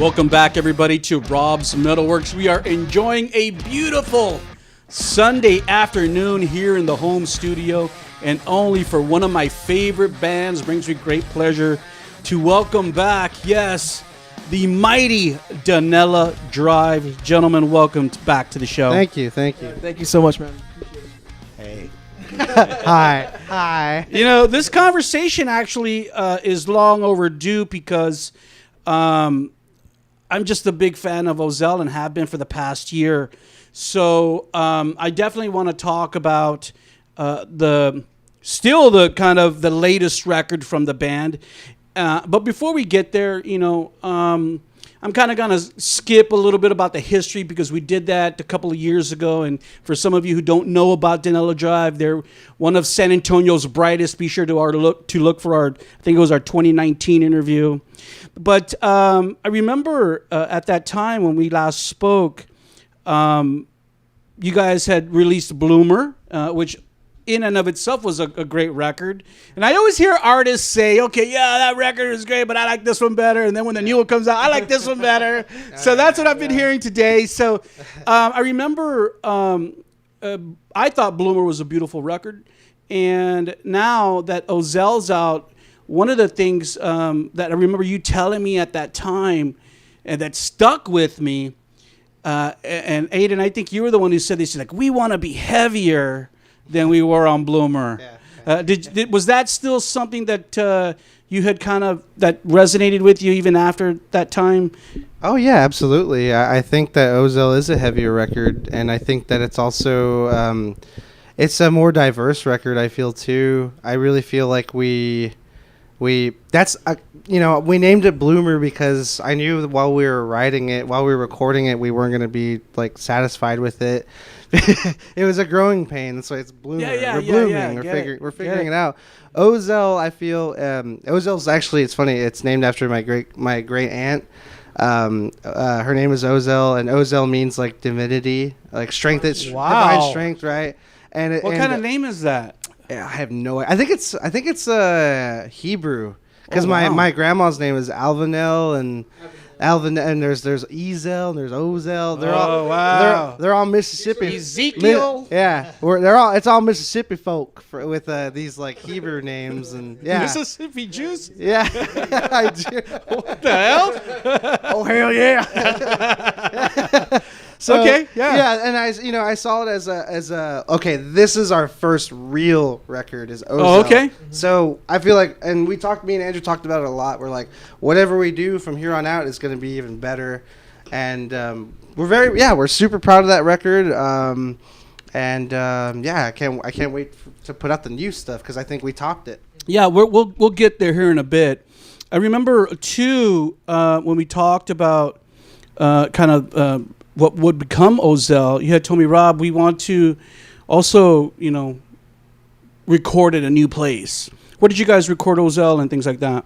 Welcome back, everybody, to Rob's MetalWorks. We are enjoying a beautiful Sunday afternoon here in the home studio, and only for one of my favorite bands. Brings me great pleasure to welcome back, yes, the mighty Donella Drive. Gentlemen, welcome back to the show. Thank you. Thank you so much, man. Hey. Hi. You know, this conversation actually is long overdue because I'm just a big fan of Ozell and have been for the past year. So I definitely want to talk about the latest record from the band. But before we get there, you know, I'm kind of going to skip a little bit about the history because we did that a couple of years ago. And for some of you who don't know about Donella Drive, they're one of San Antonio's brightest. Be sure to look for our 2019 interview. But I remember at that time when we last spoke, you guys had released Bloomer, which in and of itself was a great record. And I always hear artists say, okay, yeah, that record is great, but I like this one better. And then when the new one comes out, I like this one better. So that's what I've been hearing today. So I remember I thought Bloomer was a beautiful record. And now that Ozell's out, one of the things that I remember you telling me at that time and that stuck with me, and Aiden, I think you were the one who said this, like, we want to be heavier than we were on Bloomer. Yeah. Was that still something that you had that resonated with you even after that time? Oh, yeah, absolutely. I think that Ozell is a heavier record, and I think that it's also it's a more diverse record, I feel, too. I really feel like we named it Bloomer because I knew that while we were recording it, we weren't going to be like satisfied with it. It was a growing pain. That's why it's Bloomer. We're blooming. We're figuring it out. Ozell, I feel, Ozell's actually, it's funny. It's named after my great aunt. Her name is Ozell, and Ozell means like divinity, like strength. It's divine strength, right? And what kind of name is that? I have no idea. I think it's Hebrew because my grandma's name is Alvanel and there's Ozell and there's Ozell. They're all Mississippi. Ezekiel. It's all Mississippi folk with these like Hebrew names and Mississippi Jews. Yeah, I do. What the hell? Oh hell yeah. So, and I saw it as a okay, this is our first real record is Ozell. Oh, okay. So I feel like, and me and Andrew talked about it a lot. We're like, whatever we do from here on out is going to be even better, and we're super proud of that record. I can't wait to put out the new stuff because I think we topped it. Yeah, we'll get there here in a bit. I remember too when we talked about what would become Ozell, you had told me, Rob, we want to also, record at a new place. Where did you guys record Ozell and things like that?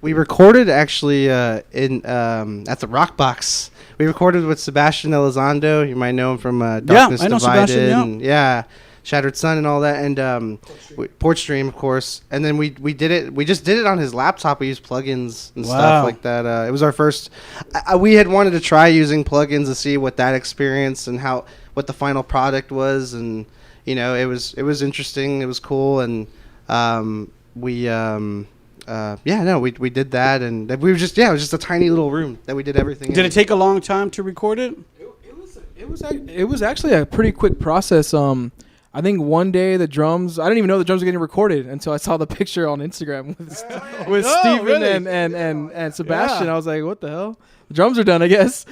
We recorded actually at the Rock Box. We recorded with Sebastian Elizondo. You might know him from Darkness I know Divided. Sebastian, and, Shattered Sun and all that, and Porch Stream, of course. And then we did it. We just did it on his laptop. We used plugins and stuff like that. It was our first. We had wanted to try using plugins to see what that experience and what the final product was, and it was interesting. It was cool, and we did that, and it was just a tiny little room that we did everything. Did it take a long time to record it? It was actually a pretty quick process. I think one day I didn't even know the drums were getting recorded until I saw the picture on Instagram with Steven really? and Sebastian. I was like, what the hell? The drums are done, I guess.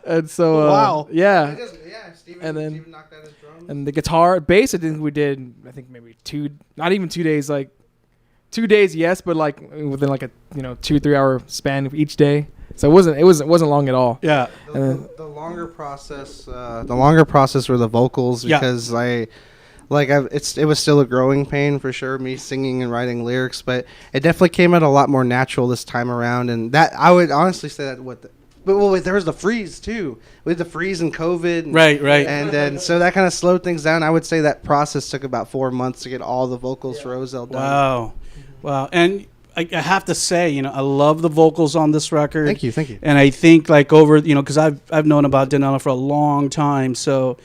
and so wow. Steven knocked out his drums. And the guitar, bass, I think we did, maybe not even 2 days, like 2 days, yes, but like within like a 2-3 hour span each day. So it wasn't long at all. Yeah. The longer process were the vocals because it was still a growing pain for sure, me singing and writing lyrics, but it definitely came out a lot more natural this time around, and that I would honestly say that there was the freeze too. We had the freeze and COVID. Right. And then so that kind of slowed things down. I would say that process took about 4 months to get all the vocals for Ozell done. Wow. And I have to say, you know, I love the vocals on this record. Thank you. And I think like over, you know, because I've known about Donella for a long time, so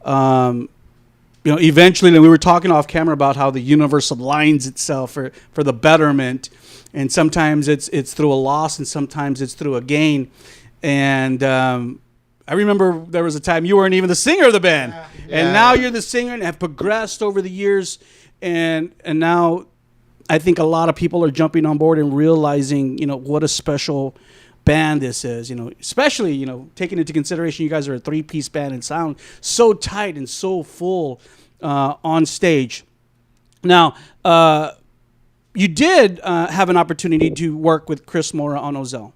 you know, eventually we were talking off camera about how the universe aligns itself for the betterment, and sometimes it's through a loss and sometimes it's through a gain. And I remember there was a time you weren't even the singer of the band, and now you're the singer and have progressed over the years, and now I think a lot of people are jumping on board and realizing, you know, what a special band this is, you know, especially, you know, taking into consideration you guys are a 3-piece band and sound so tight and so full on stage. Now, you did have an opportunity to work with Chris Mora on Ozell.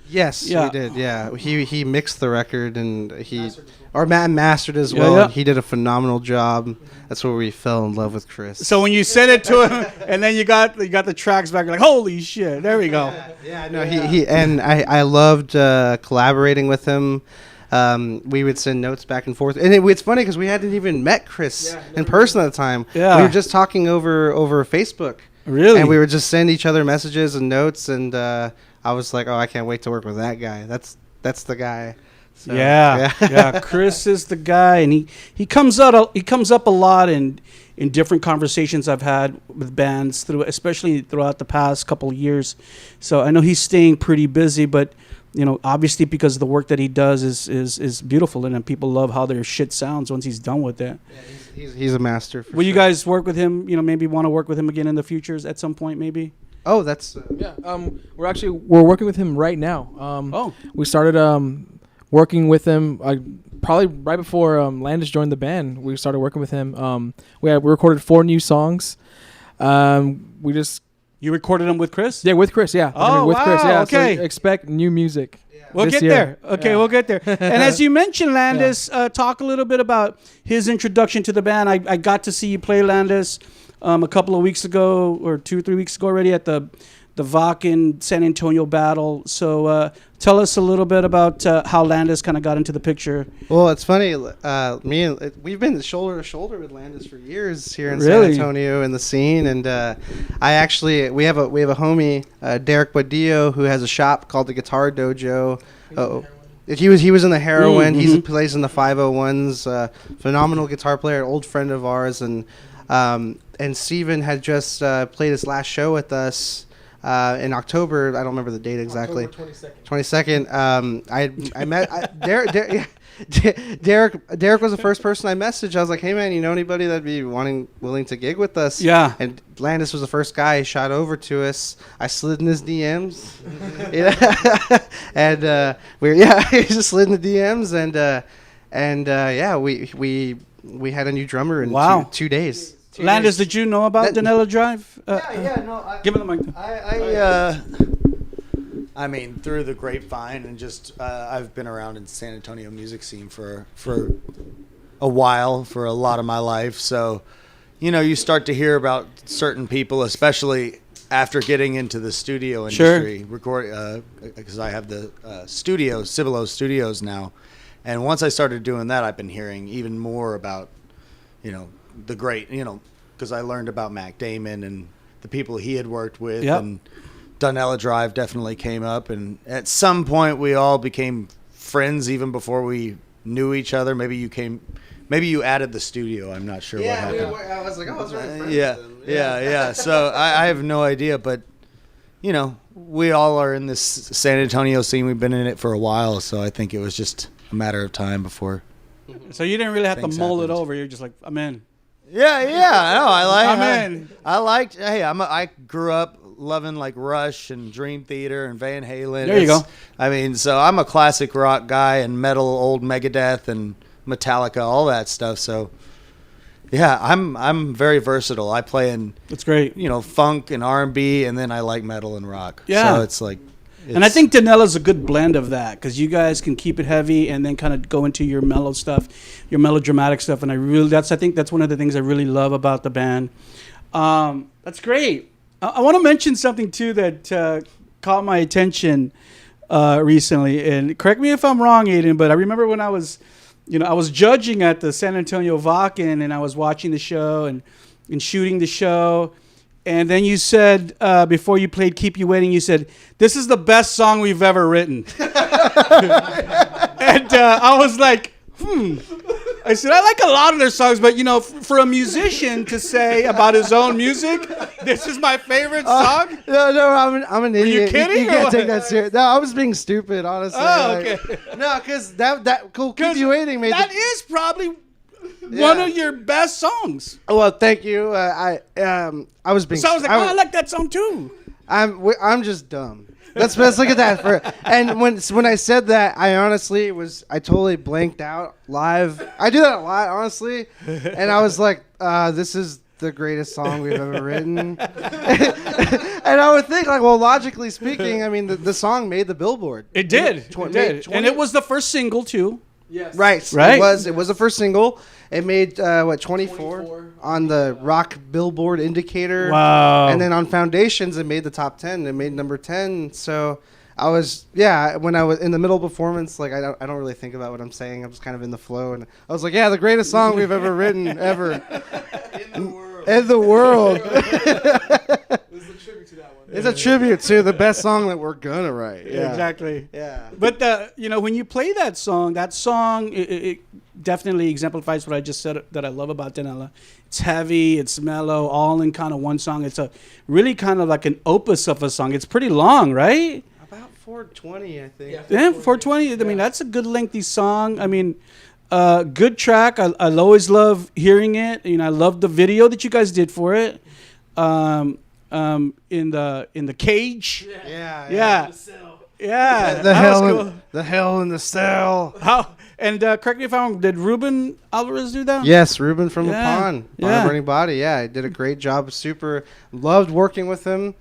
Yes, Yeah. we did. Yeah, he mixed the record and mastered as well. Yeah. And he did a phenomenal job. That's where we fell in love with Chris. So when you sent it to him, and then you got the tracks back, you're like, holy shit! There we go. Yeah, no, he and I loved collaborating with him. We would send notes back and forth, and it's funny because we hadn't even met Chris in person at the time. Yeah. We were just talking over Facebook. Really? And we would just send each other messages and notes, and I was like, oh, I can't wait to work with that guy. That's the guy. So, yeah. Chris is the guy, and he comes up a lot in different conversations I've had with bands especially throughout the past couple of years. So I know he's staying pretty busy, but you know, obviously because the work that he does is beautiful, and people love how their shit sounds once he's done with it. Yeah, he's a master. Will you guys work with him? You know, maybe want to work with him again in the future at some point, maybe. Oh, that's We're working with him right now. We started working with him probably right before Landis joined the band. We started working with him. We recorded 4 new songs. You recorded them with Chris? Yeah, with Chris. Yeah. Oh, with wow, Chris. Yeah. okay. So expect new music. We'll this get year. there. Okay, Yeah. we'll get there. And as you mentioned, Landis, talk a little bit about his introduction to the band. I got to see you play Landis a couple of weeks ago, or 2-3 weeks ago already, at the Wacken San Antonio battle. So tell us a little bit about how Landis kind of got into the picture. Well, it's funny. We've been shoulder to shoulder with Landis for years here in Really? San Antonio in the scene, and we have a homie, Derek Badillo, who has a shop called the Guitar Dojo. He was in the Heroin. Mm-hmm. He plays in the 501s. Phenomenal guitar player, old friend of ours, and Steven had just played his last show with us. In October, I don't remember the date exactly. October 22nd. 22nd. I met Derek was the first person I messaged. I was like, hey man, you know anybody that'd be willing to gig with us? Yeah. And Landis was the first guy he shot over to us. I slid in his DMs. And he just slid in the DMs, and we had a new drummer in 2 days. Landis, did you know about Donella Drive? Give him the mic. I mean, through the grapevine, and just I've been around in San Antonio music scene for a while, for a lot of my life. So, you know, you start to hear about certain people, especially after getting into the studio industry, because I have the studio, Cibolo Studios now. And once I started doing that, I've been hearing even more about, you know, the great, you know, because I learned about Mac Damon and the people he had worked with, and Donella Drive definitely came up, and at some point we all became friends even before we knew each other. Maybe you added the studio. I'm not sure what happened. I was like, oh, I was already friends Yeah. with him. Yeah. So I have no idea, but you know, we all are in this San Antonio scene. We've been in it for a while, so I think it was just a matter of time before. So you didn't really have to Things mull it happened. over. You're just like, I'm in. Yeah. No, I grew up loving like Rush and Dream Theater and Van Halen. There you go. I mean, so I'm a classic rock guy and metal, old Megadeth and Metallica, all that stuff. So yeah, I'm very versatile. I play in, That's great. you know, funk and R&B, and then I like metal and rock. Yeah. So it's like, And I think Donella's a good blend of that, because you guys can keep it heavy and then kind of go into your mellow stuff, your melodramatic stuff. And I think that's one of the things I really love about the band. That's great. I want to mention something too that caught my attention recently. And correct me if I'm wrong, Aiden, but I remember when I was judging at the San Antonio Wacken, and I was watching the show and shooting the show. And then you said, before you played Keep You Waiting, you said, this is the best song we've ever written. And I was like, I said, I like a lot of their songs, but, for a musician to say about his own music, this is my favorite song? No, I'm an idiot. You kidding? You can't take that serious. No, I was being stupid, honestly. Oh, okay. No, because that Keep You Waiting made that is probably one of your best songs. Well, thank you. I was being. So I was like, I like that song too. I'm just dumb. Let's look at that. And when I said that, I totally blanked out live. I do that a lot, honestly. And I was like, this is the greatest song we've ever written. And I would think, like, well, logically speaking, I mean, the song made the Billboard. It did. And it was the first single too. Yes. Right. It was the first single. It made 24 on the Rock Billboard Indicator. Wow. And then on Foundations, it made the top 10. It made number 10. So I was, when I was in the middle of performance, like I don't really think about what I'm saying. I'm just kind of in the flow, and I was like, the greatest song we've ever written ever in the world. This is a tribute to that one. It's a tribute to the best song that we're gonna write. Yeah. Exactly. Yeah. But when you play that song it definitely exemplifies what I just said that I love about Donella. It's heavy, it's mellow, all in kind of one song. It's a really kind of like an opus of a song. It's pretty long, right? About 420, I think. Yeah, 420. I mean, that's a good lengthy song. I mean, good track. I always love hearing it. I love the video that you guys did for it. In the cage. Yeah. The hell in the cell. How? And correct me if I'm wrong, did Ruben Alvarez do that? Yes, Ruben from the Pawn. Yeah. Burning Body. Yeah, he did a great job. Super loved working with him.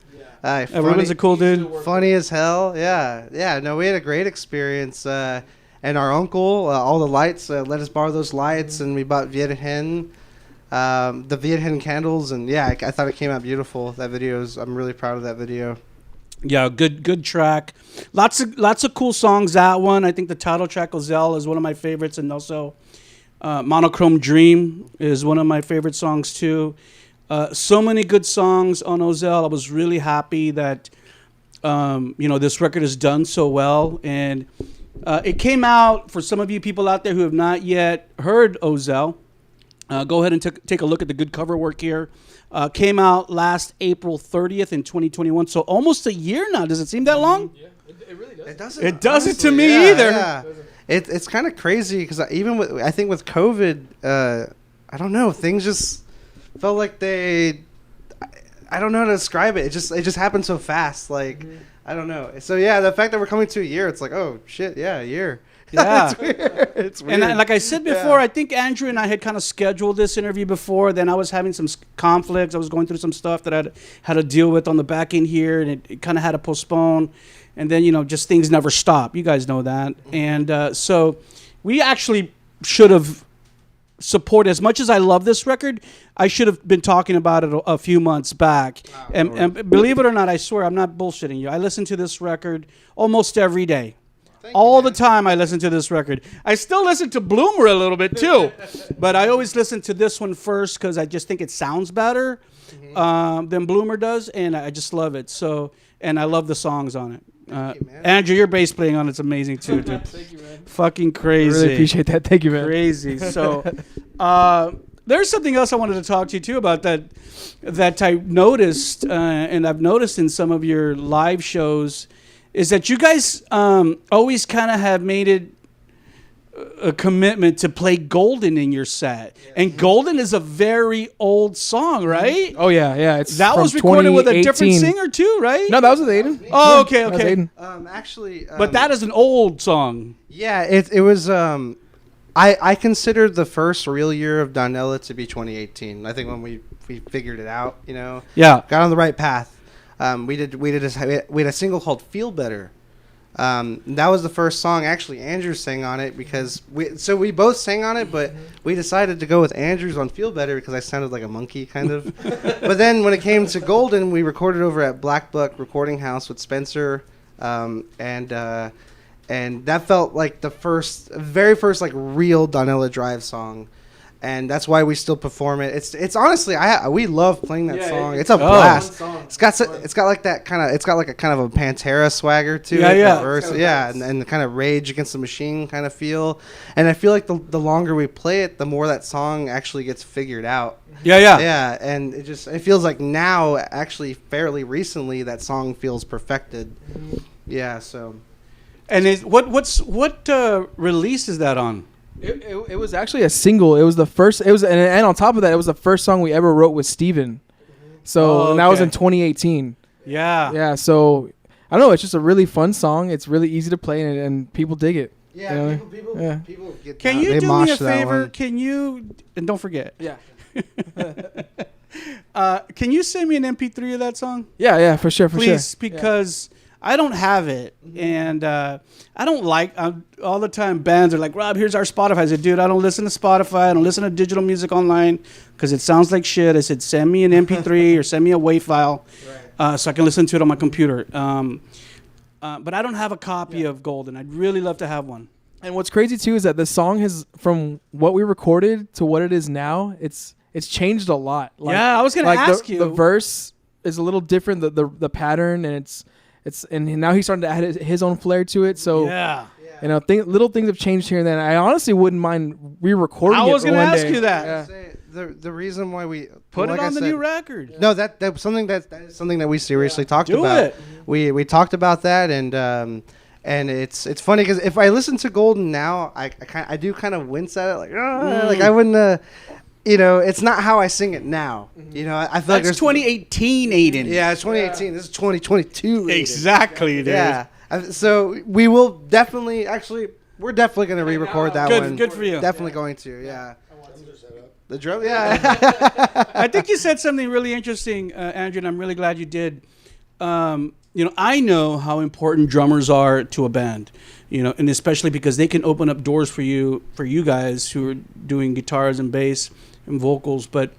Ruben's a cool dude. Funny as hell. Yeah. No, we had a great experience. And our uncle, all the lights, let us borrow those lights, and we bought Viet Hen, the Viet Hen candles, and I thought it came out beautiful. That video I'm really proud of that video. Yeah, good track. Lots of cool songs. That one, I think the title track Ozell is one of my favorites, and also Monochrome Dream is one of my favorite songs too. So many good songs on Ozell. I was really happy that this record is done so well, and it came out for some of you people out there who have not yet heard Ozell. Go ahead and take a look at the good cover work here. Came out last April 30th in 2021, so almost a year now. Does it seem that long? Yeah, it really does. It doesn't. It doesn't to me either. Yeah. It's kind of crazy because even I think with COVID, I don't know, things just felt like I don't know how to describe it. It just happened so fast. Like I don't know. So the fact that we're coming to a year, it's like, oh shit, a year. Yeah. It's weird. And like I said before, I think Andrew and I had kind of scheduled this interview before. Then I was having some conflicts. I was going through some stuff that I had to deal with on the back end here, and it kind of had to postpone. And then, just things never stop. You guys know that. And so we actually should have supported, as much as I love this record, I should have been talking about it a few months back. Wow, and believe it or not, I swear, I'm not bullshitting you. I listen to this record almost every day. All the time I listen to this record. I still listen to Bloomer a little bit too, but I always listen to this one first because I just think it sounds better than Bloomer does, and I just love it. So, and I love the songs on it. Thank you, man. Andrew, your bass playing on it's amazing too, dude. Thank you, man. Fucking crazy. I really appreciate that. Thank you, man. Crazy. So, there's something else I wanted to talk to you too about that I noticed, and I've noticed in some of your live shows, is that you guys always kind of have made it a commitment to play Golden in your set. Yeah. And Golden is a very old song, right? Oh, yeah. It's that was recorded with a different singer too, right? No, that was with Aiden. Oh, okay. Actually... but that is an old song. Yeah, it was... I considered the first real year of Donella to be 2018. I think when we figured it out, Yeah. Got on the right path. We had a single called "Feel Better." That was the first song. Actually, Andrew sang on it because we both sang on it, but we decided to go with Andrew's on "Feel Better" because I sounded like a monkey, kind of. But then when it came to Golden, we recorded over at Black Buck Recording House with Spencer, and that felt like the very first like real Donella Drive song. and that's why we still perform it. It's honestly, we love playing that song. It's a blast. It's got like that kind of, it's got like a kind of a Pantera swagger to it. Yeah. Verse, and the kind of Rage Against the Machine kind of feel. And I feel like the longer we play it, the more that song actually gets figured out. Yeah, and it feels like now, actually fairly recently, that song feels perfected. Yeah, so. And what release is that on? It was actually a single. It was the first. It was, and on top of that, it was the first song we ever wrote with Steven. So and that was in 2018. Yeah. So I don't know. It's just a really fun song. It's really easy to play, and people dig it. Yeah, you know? people get. Can you do me a favor? Can you, and don't forget. Yeah. Can you send me an MP3 of that song? Yeah, for sure. Please, because I don't have it, and I don't like all the time. Bands are like, Rob, here's our Spotify. I said, dude, I don't listen to Spotify. I don't listen to digital music online because it sounds like shit. I said, send me an MP3 or send me a WAV file, so I can listen to it on my computer. But I don't have a copy of Golden. I'd really love to have one. And what's crazy too is that the song has, from what we recorded to what it is now, it's changed a lot. Like, I was gonna ask you. The verse is a little different, the pattern, and and now he's starting to add his own flair to it. So you know, little things have changed here and there. And I honestly wouldn't mind re-recording it. I was gonna ask day. you that. Yeah. The reason why we put it on the new record. No, that's something that is something that we seriously talked Do about. it. We talked about that, and it's funny because if I listen to Golden now, I do kind of wince at it, like like I wouldn't. You know, it's not how I sing it now. You know, I feel like That's 2018, Aiden. Yeah, it's 2018. This is 2022. Aiden. Exactly, dude. Yeah. So we will definitely, we're definitely going to re-record that one. Good for you. Definitely going to, yeah. The drum, yeah. I think you said something really interesting, Andrew, and I'm really glad you did. You know, I know how important drummers are to a band, you know, and especially because they can open up doors for you guys who are doing guitars and bass and vocals. But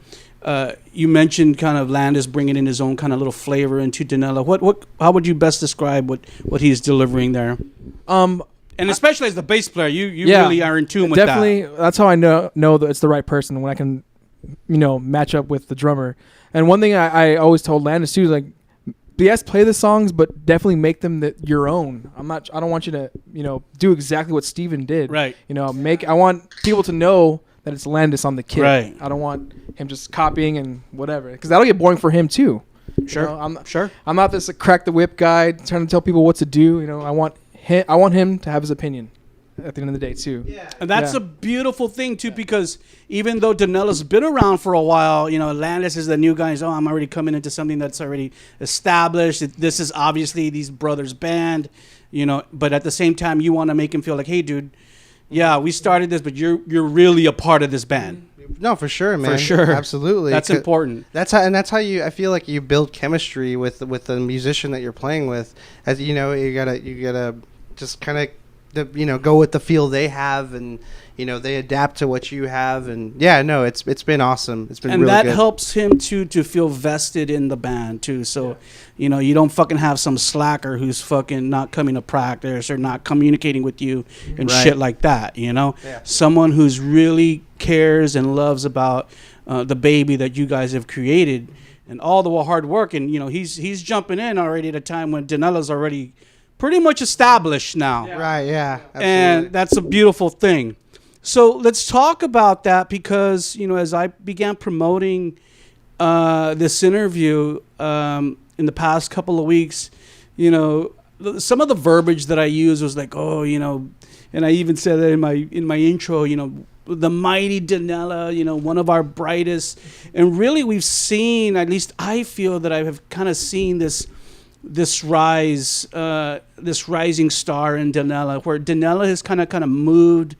you mentioned kind of Landis bringing in his own kind of little flavor into Donella. How would you best describe what he's delivering there? And especially as the bass player, you really are in tune with that. Definitely, that's how I know that it's the right person, when I can, you know, match up with the drummer. And one thing I always told Landis too is like, yes, play the songs, but definitely make them your own. I don't want you to, you know, do exactly what Steven did. Right. You know, I want people to know that it's Landis on the kit. Right. I don't want him just copying and whatever, because that'll get boring for him too. Sure. You know, Sure. I'm not this crack the whip guy trying to tell people what to do. You know, I want him to have his opinion at the end of the day too. Yeah. And that's a beautiful thing too, because even though Donella's been around for a while, you know, Landis is the new guy. So I'm already coming into something that's already established. This is obviously these brothers' band, you know, but at the same time, you want to make him feel like, hey, dude, yeah, we started this, but you're really a part of this band. No, for sure, man. For sure. Absolutely. That's important. That's how you, I feel like you build chemistry with the musician that you're playing with. As you know, you gotta just kind of, you know, go with the feel they have, and you know, they adapt to what you have, and it's been awesome. It's been and really that good. helps him to feel vested in the band too. So, you know, you don't fucking have some slacker who's fucking not coming to practice or not communicating with you and shit like that. You know, someone who's really cares and loves about the baby that you guys have created and all the hard work. And you know, he's jumping in already at a time when Donella's already pretty much established now. Right, yeah. Absolutely. And that's a beautiful thing. So let's talk about that, because, you know, as I began promoting this interview in the past couple of weeks, you know, some of the verbiage that I used was like, oh, you know, and I even said that in my intro, you know, the mighty Donella, you know, one of our brightest. And really we've seen, at least I feel that I have kind of seen this rising star in Donella, where Donella has kind of moved,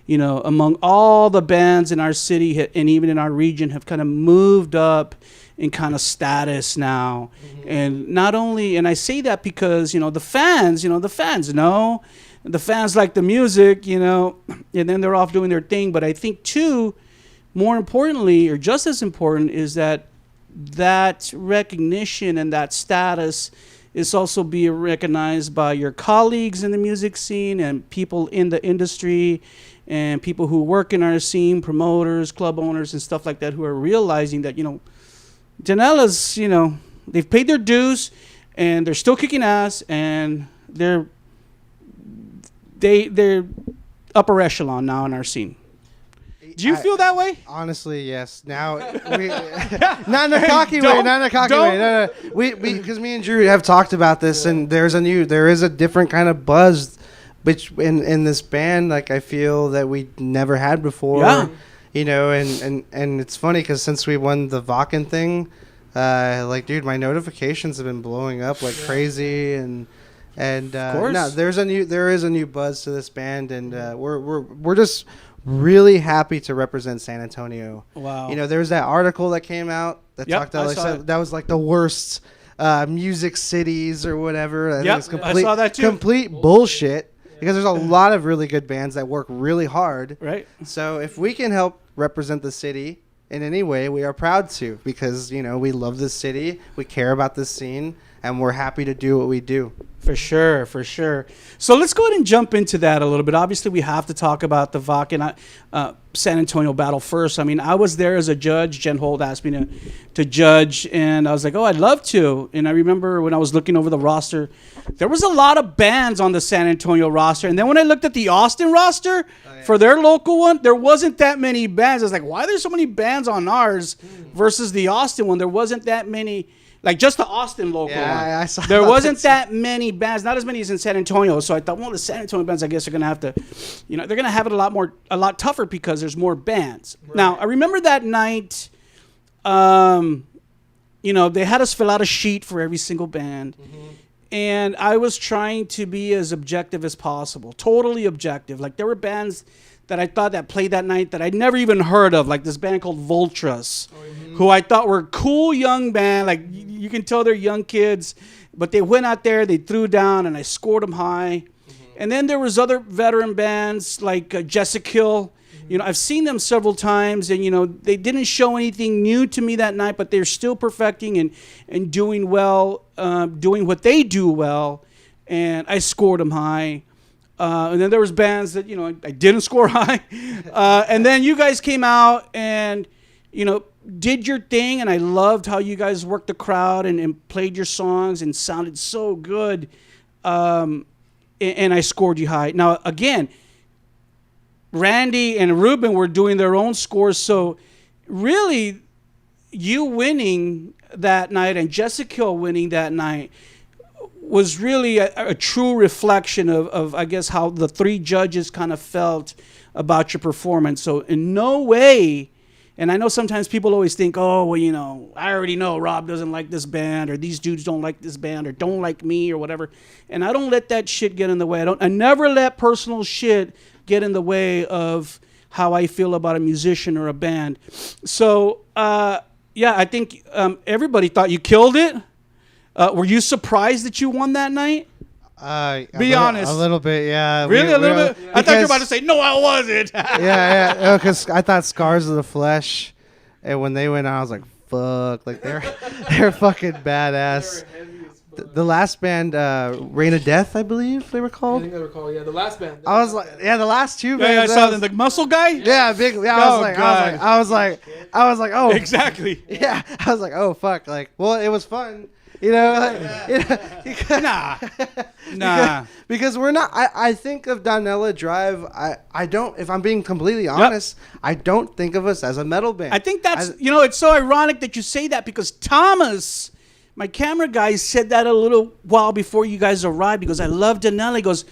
you know, among all the bands in our city and even in our region, have kind of moved up in kind of status now. Mm-hmm. And not only, and I say that because, you know, the fans know, the fans like the music, you know, and then they're off doing their thing. But I think too, more importantly, or just as important, is that recognition and that status It's also being recognized by your colleagues in the music scene and people in the industry and people who work in our scene, promoters, club owners, and stuff like that, who are realizing that, Donella's, they've paid their dues and they're still kicking ass, and they're upper echelon now in our scene. Do you feel that way? Honestly, yes. Now, not in a cocky way. Not in a cocky way. No. Because me and Drew have talked about this, and there is a different kind of buzz, which in this band, like I feel that we never had before. Yeah. And it's funny because since we won the Wacken thing, dude, my notifications have been blowing up like crazy, and of course. No, there is a new buzz to this band, and we're just really happy to represent San Antonio. Wow. There's that article that came out that talked about that was like the worst music cities or whatever. I think it's I saw that too. Complete bullshit, because there's a lot of really good bands that work really hard. Right. So if we can help represent the city in any way, we are proud to, because we love this city, we care about this scene, and we're happy to do what we do. For sure. So let's go ahead and jump into that a little bit. Obviously, we have to talk about the Wacken San Antonio battle first. I mean, I was there as a judge. Jen Holt asked me to judge, and I was like, oh, I'd love to. And I remember when I was looking over the roster, there was a lot of bands on the San Antonio roster. And then when I looked at the Austin roster for their local one, there wasn't that many bands. I was like, why are there so many bands on ours versus the Austin one? There wasn't that many. Like just the Austin local one. I saw there wasn't that many bands, not as many as in San Antonio. So I thought, well, the San Antonio bands, I guess, are going to have to, they're going to have it a lot tougher because there's more bands. Right. Now, I remember that night, they had us fill out a sheet for every single band. Mm-hmm. And I was trying to be as objective as possible, totally objective. Like there were bands that I thought that played that night that I'd never even heard of, like this band called Vultras, who I thought were cool young band. Like you can tell they're young kids, but they went out there, they threw down, and I scored them high. Mm-hmm. And then there was other veteran bands like Jessica Hill. Mm-hmm. I've seen them several times, and they didn't show anything new to me that night, but they're still perfecting and doing well, doing what they do well, and I scored them high. And then there was bands that, I didn't score high. And then you guys came out and, did your thing. And I loved how you guys worked the crowd and played your songs and sounded so good. And I scored you high. Now, again, Randy and Ruben were doing their own scores. So really, you winning that night and Jessica Hill winning that night was really a true reflection of, I guess, how the three judges kind of felt about your performance. So in no way, and I know sometimes people always think, oh, well, I already know Rob doesn't like this band, or these dudes don't like this band, or don't like me, or whatever. And I don't let that shit get in the way. I never let personal shit get in the way of how I feel about a musician or a band. So, I think everybody thought you killed it. Were you surprised that you won that night? Be honest. A little bit, yeah. Really? A little bit? I thought you were about to say, no, I wasn't. yeah. Because I thought Scars of the Flesh, and when they went out, I was like, fuck. Like, they're fucking badass. The last band, Reign of Death, I believe they were called. I think they were called, the last band. I was like, the last two bands. Yeah, I saw them, the muscle guy? Yeah, big. Yeah, I was like, oh. Exactly. Yeah, I was like, oh, fuck. Like, well, it was fun. Nah. Because we're not. I think of Donella Drive. I don't. If I'm being completely honest, I don't think of us as a metal band. I think that's. It's so ironic that you say that, because Thomas, my camera guy, said that a little while before you guys arrived, because I love Donella. He goes,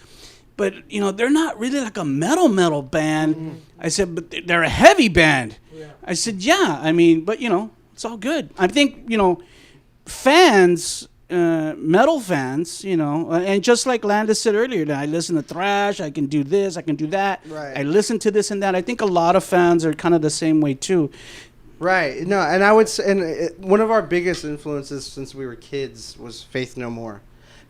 but they're not really like a metal band. Mm-hmm. I said, but they're a heavy band. Yeah. I said, yeah. I mean, but it's all good. I think fans, metal fans, and just like Landis said earlier, I listen to thrash, I can do this, I can do that. Right. I listen to this and that. I think a lot of fans are kind of the same way too. Right. No, and I would say, one of our biggest influences since we were kids was Faith No More.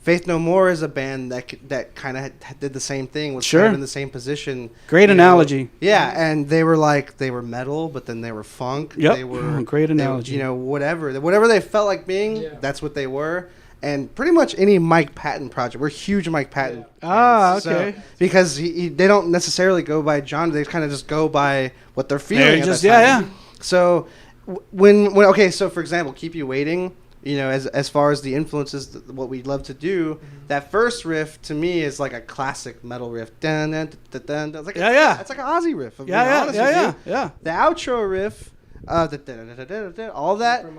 Faith No More is a band that kind of did the same thing, was kind of in the same position. Great analogy. Yeah, and they were metal, but then they were funk. Yep. They were great analogy. Whatever they felt like being, that's what they were. and pretty much any Mike Patton project. We're huge Mike Patton. Ah, okay. So, because they don't necessarily go by genre; they kind of just go by what they're feeling. Yeah. So when so for example, Keep You Waiting. You know, as far as the influences, what we love to do, that first riff to me is like a classic metal riff. Dun, dun, dun, dun, dun. It's like it's like an Ozzy riff. Yeah. The outro riff, all that. For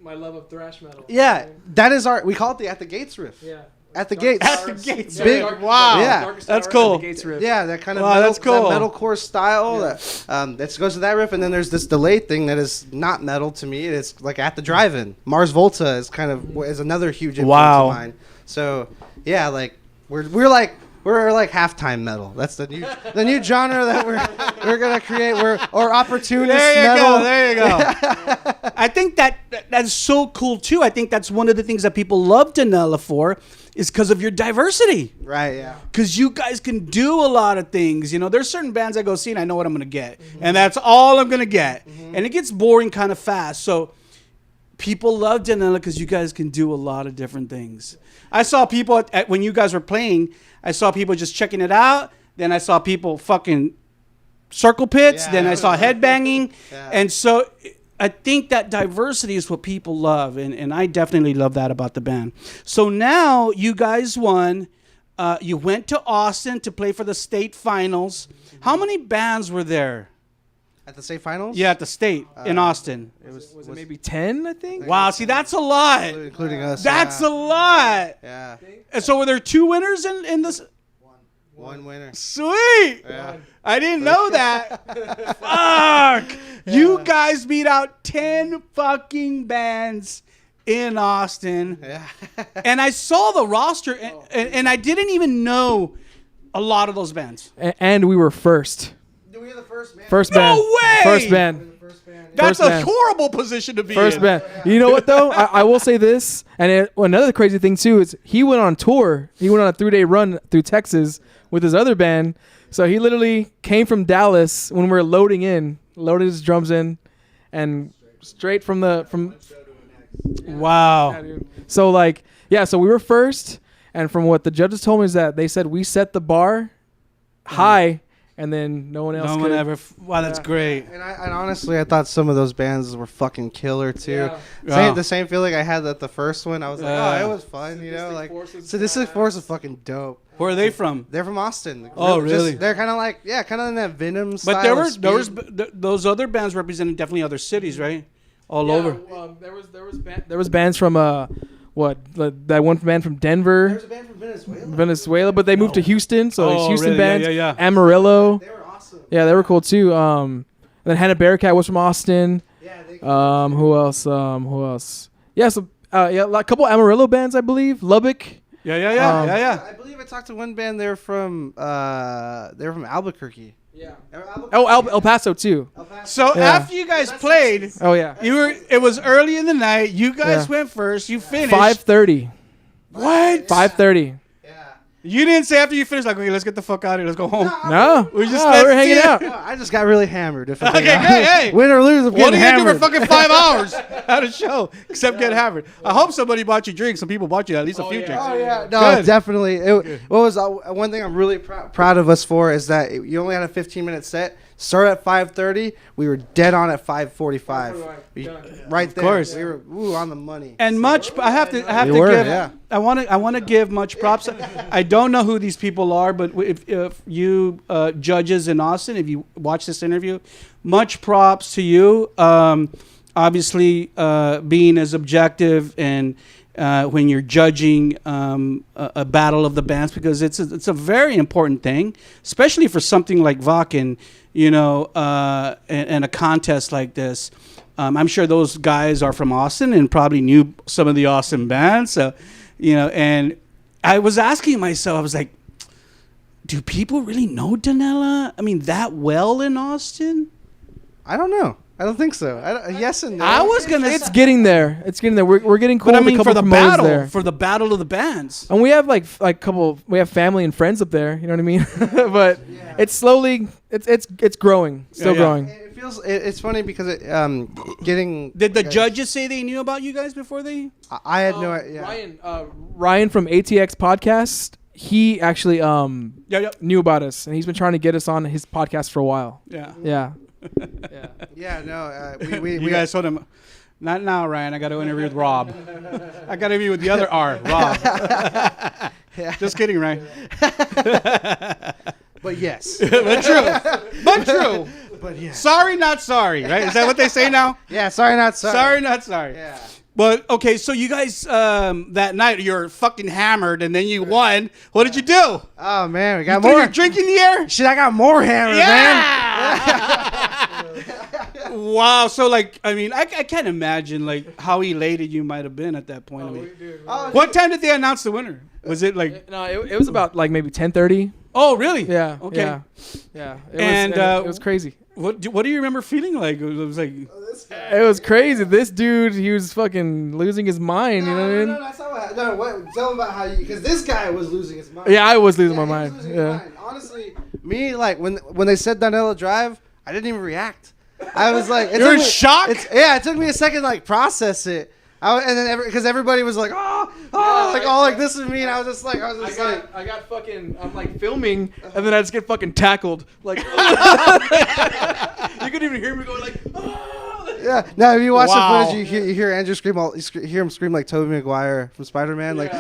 my love of thrash metal. Yeah, that is we call it the At the Gates riff. Yeah. At the Gates. At the Gates. Big. Wow. Yeah. That's cool. Yeah, that kind of that's cool. that metalcore style. That goes to that riff, and then there's this delayed thing that is not metal to me. It's like At the Drive-In. Mars Volta is is another huge influence of mine. So yeah, like we're like halftime metal. That's the new genre that we're gonna create. Or opportunist metal. There you go. I think that's so cool too. I think that's one of the things that people love Donella for, is because of your diversity. Right. Yeah. Because you guys can do a lot of things. You know, there's certain bands I go see and I know what I'm gonna get, and that's all I'm gonna get, and it gets boring kind of fast. So people love Donella because you guys can do a lot of different things. I saw people when you guys were playing. I saw people just checking it out. Then I saw people fucking circle pits. Then I saw headbanging. And so I think that diversity is what people love. And I definitely love that about the band. So now you guys won. You went to Austin to play for the state finals. How many bands were there? At the state finals? Yeah, at the state in Austin. Was it maybe 10, I think? Wow, see, that's a lot. Including us. That's a lot. Yeah. And so were there 2 winners in this? One winner. Sweet. Yeah. I didn't know that. Fuck. You guys beat out 10 fucking bands in Austin. Yeah. And I saw the roster, and I didn't even know a lot of those bands. And we were first. We were the first band. First band. No way! First band. That's First a band. horrible position to be First in. band. You know what, though? I will say this. And another crazy thing, too, is he went on tour. He went on a 3-day run through Texas with his other band. So he literally came from Dallas when we were loaded his drums in, and straight from Wow. So, so we were first. And from what the judges told me is that they said we set the bar high. And then no one else could. Ever. Wow, that's great. And honestly, I thought some of those bands were fucking killer too. Yeah. The same feeling I had at the first one. I was like, it was fun, you know. Like, Sadistic Force is fucking dope. Where are they from? They're from Austin. Oh, really? They're kind of kind of in that Venom style. But there was those other bands representing definitely other cities, right? All over. There was bands from that one band from Denver. There's a band from Venezuela, but they moved to Houston, so it's Houston really? bands. Yeah. They Amarillo. were awesome. Yeah, they were cool too. And then Hannah Bearcat was from Austin. Yeah. Who else? Yeah, so a couple Amarillo bands, I believe. Lubbock. Yeah. I believe I talked to one band. They're from Albuquerque. Yeah. El Paso too. So after you guys played, Oh yeah. it was early in the night. You guys went first. You finished 5:30. What? 5:30. You didn't say after you finished, like, okay, let's get the fuck out of here. Let's go home. No, We just we're hanging it. out. No, I just got really hammered. Okay, hey. Win or lose, I'm What getting are you going to do hammered. for fucking 5 hours at a show except get hammered? I hope somebody bought you drinks. Some people bought you at least a few drinks. Oh yeah, no, Good. definitely. What was one thing I'm really proud of us for is that you only had a 15-minute set. Started at 5:30. We were dead on at 5:45. Right there. course. We were on the money. And I have to You were, give. yeah. I want to give much props. I don't know who these people are, but if you judges in Austin, if you watch this interview, much props to you. Obviously, being as objective and when you're judging a battle of the bands, because it's a very important thing, especially for something like Wacken, and a contest like this. I'm sure those guys are from Austin and probably knew some of the Austin bands. So, and I was asking myself, I was like, do people really know Donella? I mean, that well in Austin? I don't know. I don't think so. Yes and no. I was gonna. It's getting there. We're getting cool. But I with a mean, couple for the promoters battle, there. for the battle of the bands. And we have we have family and friends up there. You know what I mean? But it's slowly, it's growing, still growing. It feels. It's funny because getting. Did the judges say they knew about you guys before they? I had no idea. Ryan from ATX Podcast. He actually knew about us, and he's been trying to get us on his podcast for a while. Yeah. Yeah. Yeah. No. You guys told him. Not now, Ryan. I got to interview with Rob. I got to interview with the other R, Rob. Just kidding, Ryan. But yes. But true. But yes. Sorry, not sorry, right? Is that what they say now? Yeah. Sorry, not sorry. Sorry, not sorry. Yeah. But, okay, so you guys, that night, you're fucking hammered, and then you won. What did you do? Oh, man. We got Threw more. your drink in the air? Shit, I got more hammered, man. Wow. So, like, I mean, I can't imagine, like, how elated you might have been at that point. What time did they announce the winner? Was it, like... No, it was about, like, maybe 10:30. Oh, really? Yeah. Okay. Yeah. It was crazy. What do you remember feeling like? It was like... It was crazy. This dude, he was fucking losing his mind. You know what I mean? No, that's not what. Tell him about how you... Because this guy was losing his mind. Yeah, I was losing my mind. Honestly, me, like, when they said Donella Drive, I didn't even react. I was like... You were in shock? It took me a second to, like, process it. And then because everybody was like, like all like this is me, and I was just like, I got fucking, I'm like filming, and then I just get fucking tackled, like, you couldn't even hear me going like, Yeah, no, if you watch the footage, you hear Andrew scream, you hear him scream like Tobey Maguire from Spider-Man, like,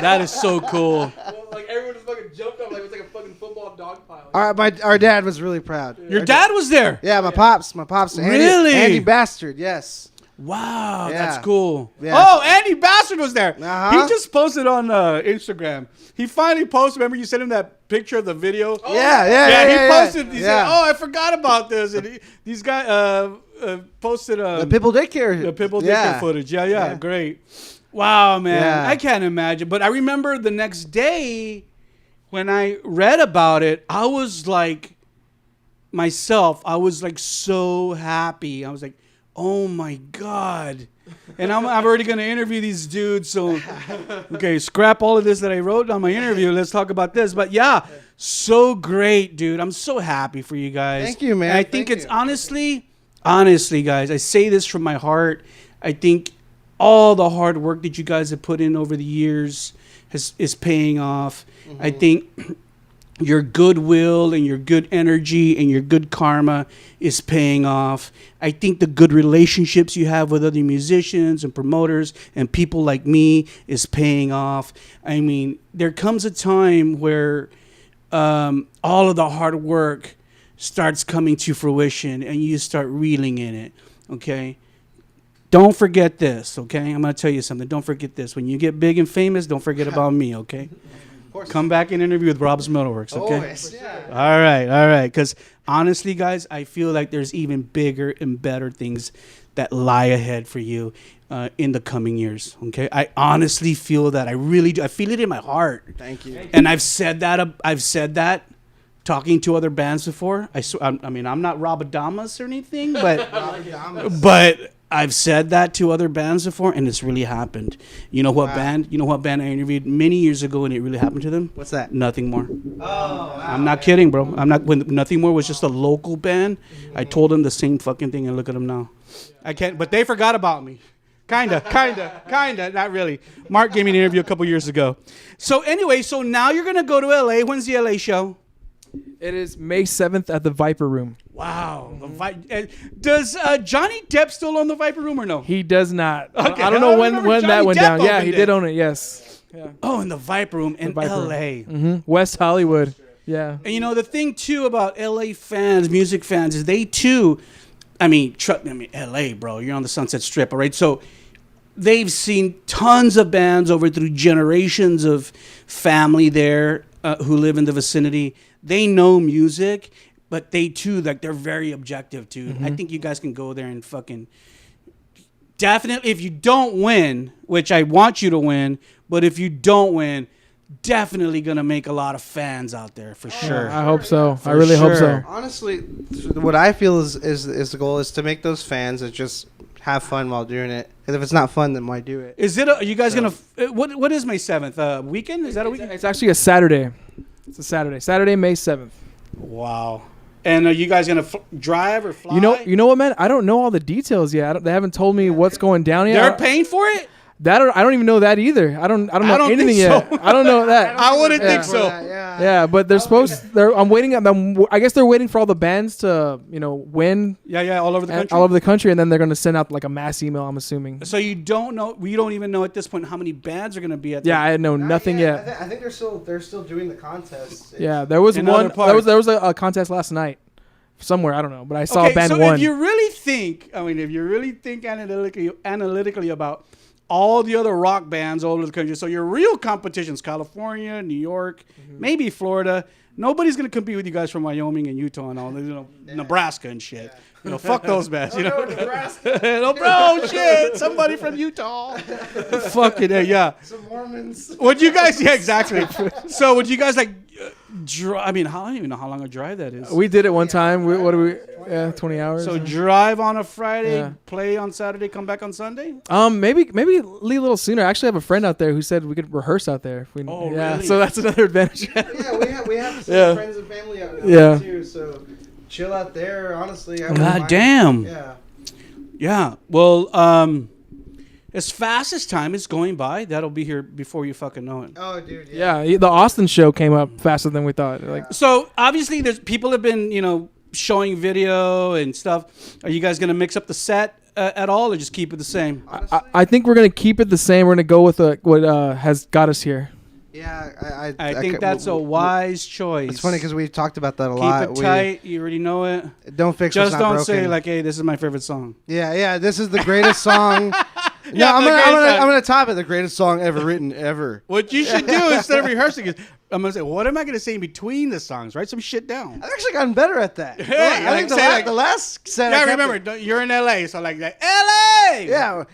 That is so cool. Well, like everyone just fucking jumped up like it was like a fucking football dog pile. Our dad was really proud. Your dad was there? Yeah, my pops. Really? Andy Bastard, yes. Wow, Yeah. that's cool. Yeah. Oh, Andy Bastard was there. Uh-huh. He just posted on Instagram. He finally posted. Remember you sent him that picture of the video? Oh. Yeah. He posted. He said, "Oh, I forgot about this." And these guys posted the Pibble Daycare. The Pibble Daycare footage. Yeah, great. Wow, man. Yeah. I can't imagine. But I remember the next day when I read about it, I was like myself. I was like so happy. I was like, oh my God. And I'm already going to interview these dudes. So, okay, scrap all of this that I wrote on my interview. Let's talk about this. But yeah, so great, dude. I'm so happy for you guys. Thank you, man. And I think it's honestly, guys, I say this from my heart. I think all the hard work that you guys have put in over the years is paying off. Mm-hmm. I think your goodwill and your good energy and your good karma is paying off. I think the good relationships you have with other musicians and promoters and people like me is paying off. I mean, there comes a time where all of the hard work starts coming to fruition and you start reeling in it, okay? Don't forget this, okay? I'm going to tell you something. Don't forget this. When you get big and famous, don't forget about me, okay? Come back and interview with Rob's MetalWorks, okay? Always. Yeah. All right. Because honestly, guys, I feel like there's even bigger and better things that lie ahead for you in the coming years, okay? I honestly feel that. I really do. I feel it in my heart. Thank you. And I've said that talking to other bands before. I mean, I'm not Rob Adamas or anything, but I've said that to other bands before, and it's really happened. You know what band? You know what band I interviewed many years ago, and it really happened to them? What's that? Nothing More. Oh, wow. I'm not kidding, bro. When Nothing More was just a local band, I told them the same fucking thing, and look at them now. I can't, but they forgot about me. Kinda, not really. Mark gave me an interview a couple years ago. So anyway, so now you're gonna go to LA. When's the LA show? It is May 7th at the Viper Room. Wow. Does Johnny Depp still own the Viper Room or no? He does not. Okay. I don't know when that went down. Yeah, he opened did own it, yes. Yeah. Oh, in the Viper Room in LA. Mm-hmm. West Hollywood. Yeah. And you know, the thing too about LA fans, music fans, is they too, LA, bro, you're on the Sunset Strip, all right? So they've seen tons of bands over through generations of family there who live in the vicinity. They know music, but they too, like, they're very objective too. Mm-hmm. I think you guys can go there and fucking definitely, if you don't win, which I want you to win, but if you don't win, definitely gonna make a lot of fans out there for sure. I hope so. I really hope so. Honestly, what I feel is the goal is to make those fans that just have fun while doing it. Because if it's not fun, then why do it? Is it? Are you guys gonna? What is May 7th? Weekend? Is that a weekend? It's actually a Saturday. It's a Saturday. Saturday, May 7th. Wow. And are you guys gonna drive or fly? You know what, man? I don't know all the details yet. They haven't told me what's going down yet. They're paying for it. I don't even know that either. I don't know anything yet. I don't know that. I wouldn't think so. Yeah, but they're supposed. I'm waiting. I guess they're waiting for all the bands to win. Yeah, all over the country. All over the country, and then they're gonna send out like a mass email. I'm assuming. So you don't know. We don't even know at this point how many bands are gonna be at. I know nothing yet. I think they're still doing the contest. Yeah, there was one. There was a contest last night. Somewhere, I don't know, but I saw band one. If you really think analytically about all the other rock bands all over the country, so your real competition's California, New York, maybe Florida. Nobody's gonna compete with you guys from Wyoming and Utah and all, Nebraska and shit. Fuck those bands. Nebraska. No, bro, shit. Somebody from Utah. Fucking yeah. Some Mormons. Would you guys? Yeah, exactly. So would you guys I don't even know how long a drive that is. We did it one time. 20 hours. So drive on a Friday, play on Saturday, come back on Sunday. Maybe leave a little sooner. I actually have a friend out there who said we could rehearse out there. Really? So that's another advantage. We have some friends and family out there too. So chill out there. Honestly, God damn. Yeah. Yeah. Well, as fast as time is going by, that'll be here before you fucking know it. Oh, dude. Yeah, the Austin show came up faster than we thought. So obviously, there's people have been showing video and stuff. Are you guys gonna mix up the set at all, or just keep it the same? I think we're gonna keep it the same. We're gonna go with what has got us here. Yeah, I think that's a wise choice. It's funny because we talked about that a lot. Keep it tight. You already know it. Don't fix Just what's not don't broken. say like, "Hey, this is my favorite song." Yeah. This is the greatest song. Yeah, I'm gonna top it. The greatest song ever written ever. What you should do instead of rehearsing is, I'm gonna say, what am I gonna say in between the songs? Write some shit down. I've actually gotten better at that. Hey, I think the last set. Yeah, remember, you're in LA, so like that. LA. Yeah.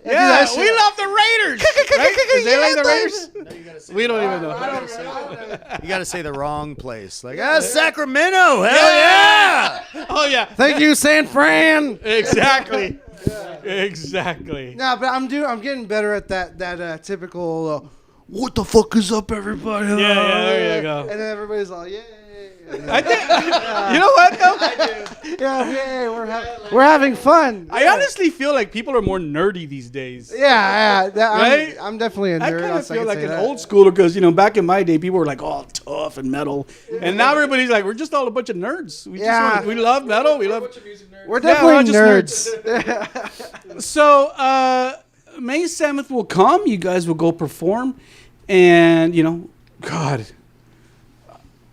Yeah, we love the Raiders. Right? Is LA the Raiders? No, you gotta say We don't even know. You got to say the wrong place. Like, Sacramento. Hell yeah. Oh yeah. Thank you, San Fran. Exactly. Exactly. No, but I'm getting better at that typical. What the fuck is up, everybody? Yeah, there you go. And then everybody's all, yeah. I think, you know what though? I do. Yeah, we're having fun. I honestly feel like people are more nerdy these days. Yeah. Right? I'm definitely a nerd. I kind of feel like an old schooler because, back in my day, people were like all tough and metal. And now everybody's like, we're just all a bunch of nerds. We love metal. We're definitely nerds. So, May 7th will come. You guys will go perform. And, God,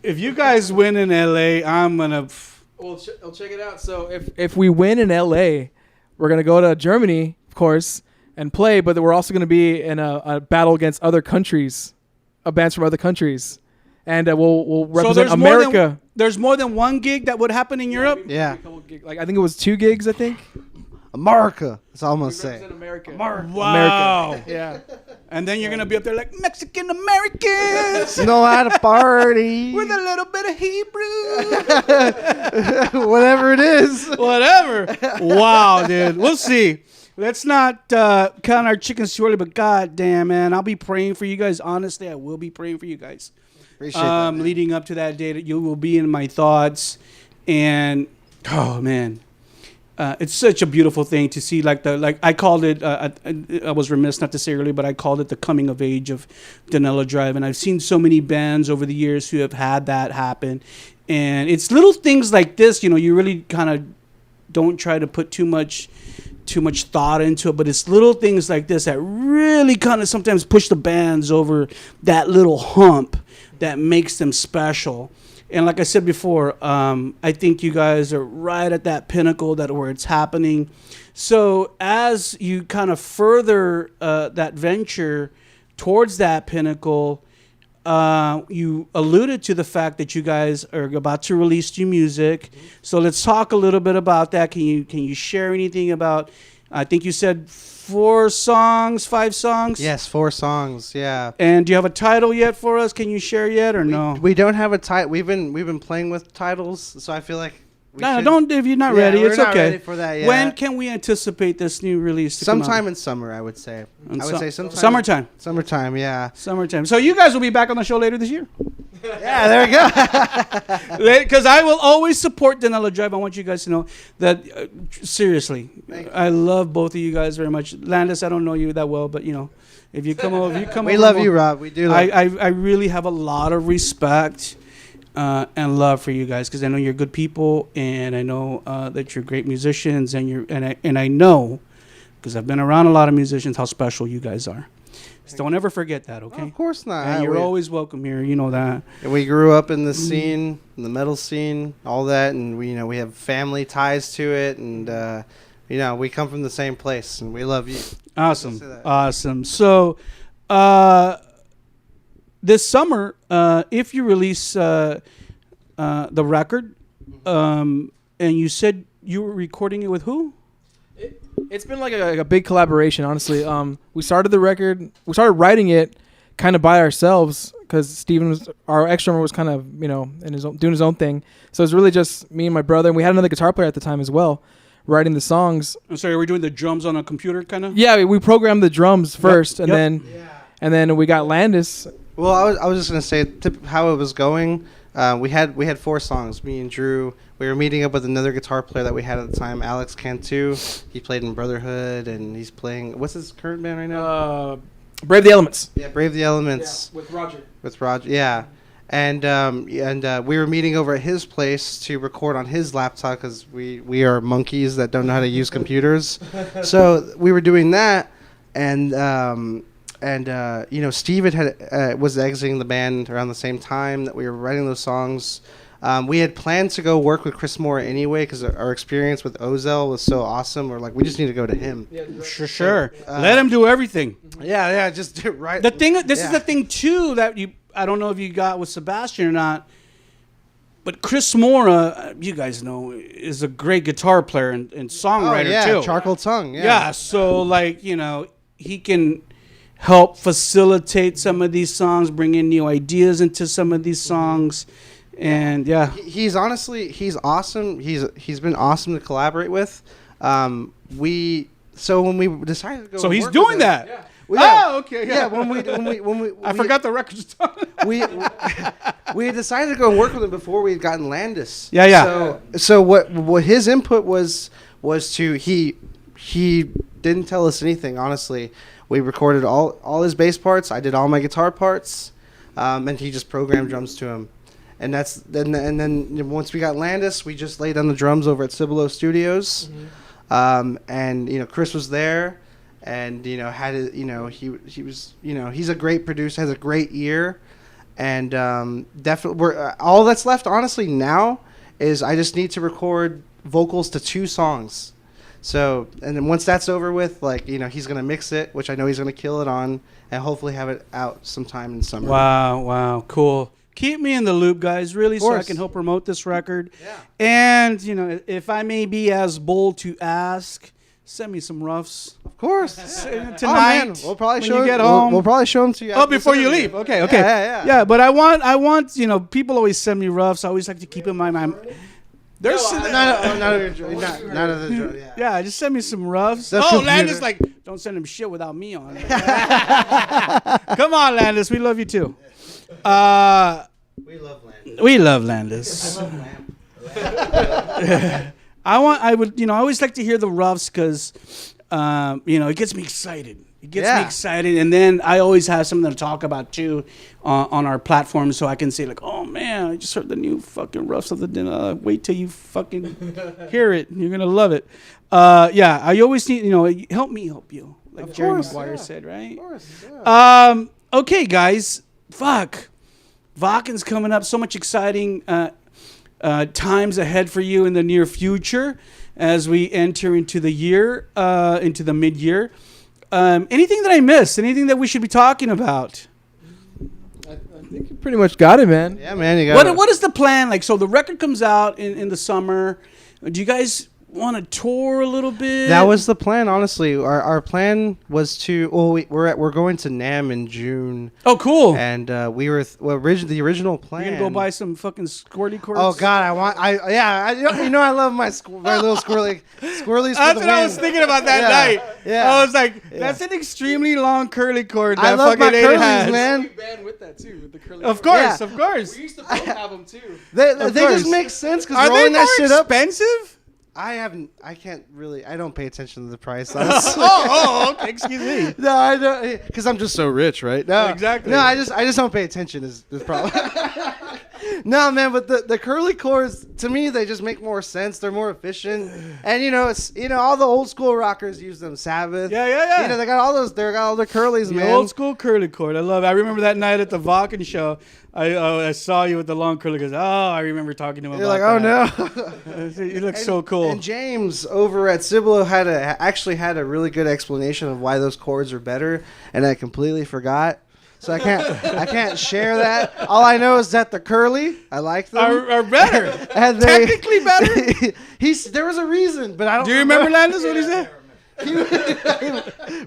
if you guys win in LA, I'm going to... Well, check it out. So if we win in LA, we're going to go to Germany, of course, and play. But we're also going to be in a battle against other countries, bands from other countries. And we'll represent America. There's more than one gig that would happen in Europe? Yeah. I think it was 2 gigs, I think. America. That's all I'm going to say. America. Wow. America. Yeah. And then you're going to be up there like, Mexican Americans. Know how to party. With a little bit of Hebrew. Whatever it is. Whatever. Wow, dude. We'll see. Let's not count our chickens too early, but goddamn, man. I'll be praying for you guys. Honestly, I will be praying for you guys. Appreciate that. Leading up to that day, that you will be in my thoughts. And, oh, man. It's such a beautiful thing to see, I called it. I was remiss not to say earlier, but I called it the coming of age of Donella Drive, and I've seen so many bands over the years who have had that happen, and it's little things like this. You really kind of don't try to put too much thought into it, but it's little things like this that really kind of sometimes push the bands over that little hump that makes them special. And like I said before, I think you guys are right at that pinnacle where it's happening. So as you kind of further that venture towards that pinnacle, you alluded to the fact that you guys are about to release new music. So let's talk a little bit about that. Can you share anything about? I think you said 5 songs. Yes, 4 songs. Yeah. And do you have a title yet for us? Can you share yet or no? We don't have a title. We've been playing with titles, so I feel like don't. If you're not ready, it's we're not okay. Ready for that yet. When can we anticipate this new release? Sometime in summer, I would say. I would say sometime. Summertime. Summertime, yeah. Summertime. So you guys will be back on the show later this year. Yeah, there we go. Because I will always support Donella Drive. I want you guys to know that, seriously, I love both of you guys very much. Landis, I don't know you that well, but, if you come over, we love you, Rob. We do. I really have a lot of respect and love for you guys because I know you're good people, and I know that you're great musicians, and I know because I've been around a lot of musicians how special you guys are. So don't ever forget that, okay? Oh, of course not. And you're always welcome here. You know that. And we grew up in the scene, in the metal scene, all that, and we have family ties to it, and we come from the same place, and we love you. Awesome. So, this summer, if you release the record, and you said you were recording it with who? It's been like a big collaboration, honestly. We started writing it kind of by ourselves because Steven our ex-drummer was kind of, doing his own thing. So it was really just me and my brother, and we had another guitar player at the time as well, writing the songs. I'm sorry, are we doing the drums on a computer kind of? Yeah, we programmed the drums first, and then we got Landis. Well, I was just gonna say how it was going. We had 4 songs. Me and Drew. We were meeting up with another guitar player that we had at the time, Alex Cantu. He played in Brotherhood, and he's playing. What's his current band right now? Brave the Elements. Yeah, Brave the Elements. Yeah, with Roger. Yeah, and we were meeting over at his place to record on his laptop because we are monkeys that don't know how to use computers. So we were doing that, and Steve was exiting the band around the same time that we were writing those songs. We had planned to go work with Chris Mora anyway because our experience with Ozell was so awesome. We're like, we just need to go to him. Yeah, sure. Let him do everything. Yeah, just do it right. This is the thing too that I don't know if you got with Sebastian or not, but Chris Mora, you guys know, is a great guitar player and songwriter too. Charcoal Tongue. Yeah, so he can help facilitate some of these songs, bring in new ideas into some of these songs. And he's awesome. He's been awesome to collaborate with. When we decided to go, so he's doing that. Yeah. Well, okay. Yeah. When we I forgot the record's done. we had decided to go and work with him before we had gotten Landis. Yeah. So what his input was to he didn't tell us anything. Honestly, we recorded all his bass parts. I did all my guitar parts, and he just programmed drums to him. And then once we got Landis, we just laid down the drums over at Cibolo Studios, and Chris was there, and had it, he was he's a great producer, has a great ear, and definitely all that's left honestly now is I just need to record vocals to 2 songs. So and then once that's over with, he's gonna mix it, which I know he's gonna kill it on, and hopefully have it out sometime in summer. Wow, cool. Keep me in the loop, guys, really, so I can help promote this record. Yeah. And, if I may be as bold to ask, send me some roughs. Of course. Tonight, we'll probably show you get home. We'll probably show them to you. Oh, before you leave. Okay. Yeah, but I want, people always send me roughs. I always like to keep in mind. There's none of the yeah, just send me some roughs. Landis, don't send him shit without me on it. Come on, Landis, we love you too. We love Landis. I always like to hear the roughs because, it gets me excited. And then I always have something to talk about too on our platform, so I can say oh man, I just heard the new fucking roughs of the dinner. Wait till you fucking hear it. You're gonna love it. I always need help me help you, like of Jerry Maguire said, right? Of course. Yeah. Okay, guys. Fuck. Wacken's coming up. So much exciting times ahead for you in the near future as we enter into the year, into the mid-year. Anything that I missed? Anything that we should be talking about? I think you pretty much got it, man. Yeah, man. You got What is the plan? So the record comes out in the summer. Do you guys want to tour a little bit? That was the plan, honestly. Our plan was to. Well, we're going to NAMM in June. Oh, cool! And we were the original plan. You're gonna go buy some fucking squirty cords. Oh God, I love my little squirrelies. That's what I was thinking about that night. Yeah, I was like, that's an extremely long curly cord. That I love my Aiden curlies, has. man. We band with that too, with the curly. Of course, of course. We used to both have them too. They course. just make sense because Are they rolling more that shit up. expensive? I can't really. I don't pay attention to the price. Okay, excuse me. No, I don't, because I'm just so rich, right? No, exactly. No, I just don't pay attention. Is the problem? No, man, but the curly cords, to me, they just make more sense. They're more efficient, and all the old school rockers use them. Sabbath, Yeah. They got all those. They got all the curlies, The man. old school curly cord. I love it. I remember that night at the Wacken show. I saw you with the long curly cords. Oh, I remember talking to him You're about like, oh no. You look so cool. And James over at Cibolo actually had a really good explanation of why those cords are better, and I completely forgot. So I can't share that. All I know is that the curly, I like them. Are better. And Technically better. There was a reason, but I don't. Do you remember Landis? What he said?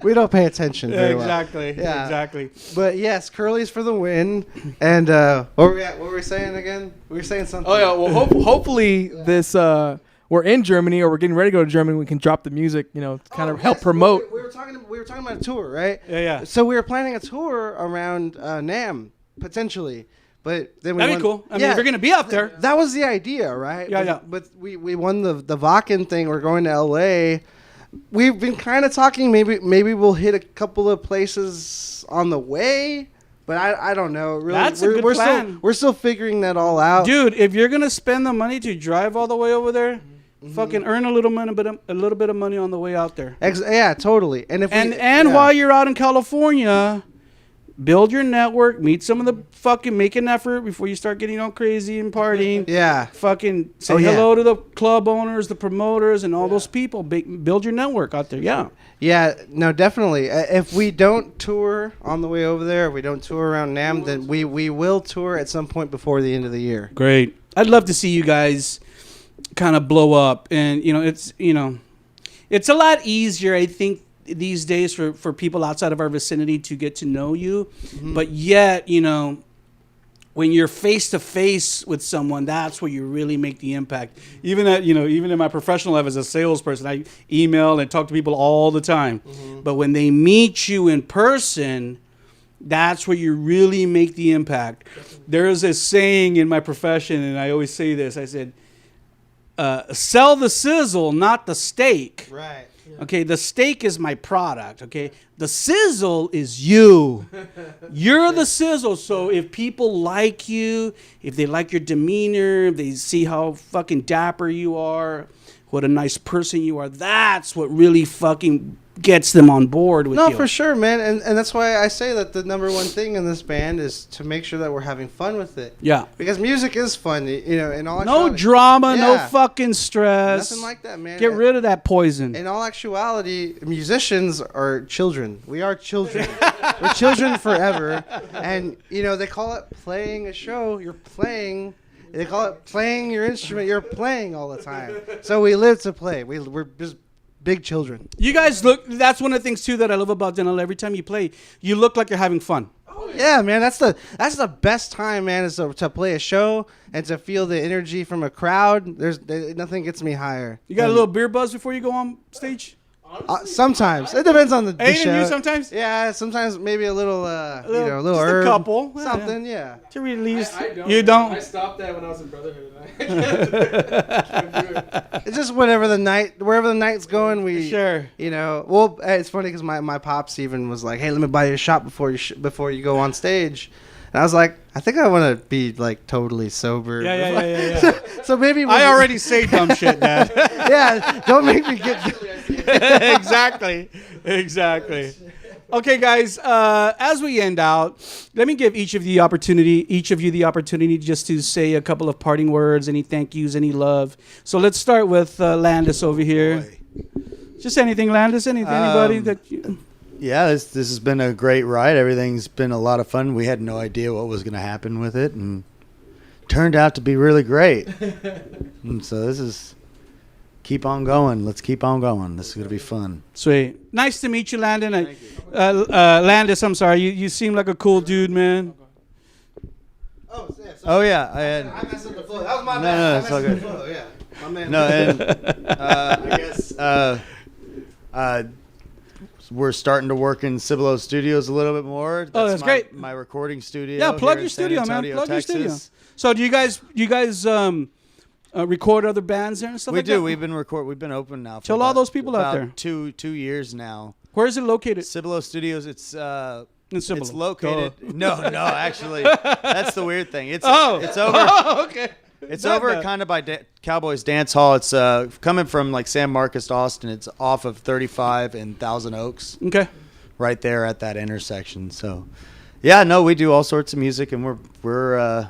We don't pay attention very well. Exactly. Yeah. Exactly. But yes, curly's for the win. And what were we saying again? We were saying something. Oh yeah. Well, hopefully this we're in Germany or we're getting ready to go to Germany. We can drop the music, kind of help promote. We were talking about a tour, right? Yeah. So we were planning a tour around NAMM potentially, but then That'd be cool. I mean, if you're gonna be up there. That was the idea, right? Yeah. But we won the Wacken thing. We're going to LA. We've been kind of talking. Maybe we'll hit a couple of places on the way. But I don't know. Really, That's a good plan. We're still figuring that all out, Dude, if you're gonna spend the money to drive all the way over there, fucking earn a little bit of money on the way out there. Yeah, totally. And While you're out in California, build your network, meet some of the make an effort before you start getting all crazy and partying. Yeah. Fucking say hello to the club owners, the promoters, and all those people. Build your network out there. Yeah. Yeah, no, definitely. If we don't tour on the way over there, if we don't tour around NAMM, then we will tour at some point before the end of the year. Great. I'd love to see you guys kind of blow up. And, it's a lot easier, I think, these days for people outside of our vicinity to get to know you. Mm-hmm. But yet, when you're face to face with someone, that's where you really make the impact. Even in my professional life as a salesperson, I email and talk to people all the time. Mm-hmm. But when they meet you in person, that's where you really make the impact. There is a saying in my profession, and I always say this. I said, sell the sizzle, not the steak. Right. Yeah. Okay, the steak is my product, okay? The sizzle is you. You're the sizzle. So if people like you, if they like your demeanor, if they see how fucking dapper you are, what a nice person you are, that's what really fucking gets them on board with you. No, for sure, man. And that's why I say that the number one thing in this band is to make sure that we're having fun with it. Yeah. Because music is fun, in all no actuality. Drama, no fucking stress. Nothing like that, man. Get rid of that poison. In all actuality, musicians are children. We are children. We're children forever. And, they call it playing a show. You're playing. They call it playing your instrument. You're playing all the time. So we live to play. We're just big children. You guys that's one of the things too that I love about Donella. Every time you play, you look like you're having fun. Oh yeah, man. That's the best time, man, is to play a show and to feel the energy from a crowd. Nothing gets me higher. You got a little beer buzz before you go on stage? Sometimes it depends on the show. Aiden, you sometimes? Yeah, sometimes maybe a little little just herb, a couple, something, yeah. To release. I don't. You don't? I stopped that when I was in Brotherhood. It's just wherever the night's going, we sure. Well, it's funny because my pops even was like, "Hey, let me buy you a shot before you go on stage." And I was like, I think I want to be like totally sober. Yeah. So maybe I already say dumb shit, Dad. Yeah, don't make me get. Exactly. Okay, guys. As we end out, let me give each of you the opportunity just to say a couple of parting words, any thank yous, any love. So let's start with Landis over here. Boy. Just anything, Landis. Anybody that you. Yeah, this has been a great ride. Everything's been a lot of fun. We had no idea what was going to happen with it, and turned out to be really great. And so this is keep on going. Let's keep on going. This is gonna be fun. Sweet. Nice to meet you, Landon. Landis, I'm sorry. You seem like a cool dude, man. Oh yeah, I messed up the flow. That was my bad. No, it's all good. Yeah, my man. No, and I guess we're starting to work in Cibolo Studios a little bit more. That's great. My recording studio. Yeah, plug your studio, man. Plug your studio. So do you guys record other bands there and stuff like that? We do. We've been open now. Tell all those people out there. 2 years now. Where is it located? Cibolo Studios. It's in Cibolo. It's located. No, actually, that's the weird thing. It's over. Oh, okay. It's over kind of by Cowboys Dance Hall. It's coming from like San Marcos to Austin. It's off of 35 and Thousand Oaks. Okay. Right there at that intersection. So, yeah, no, we do all sorts of music, and we're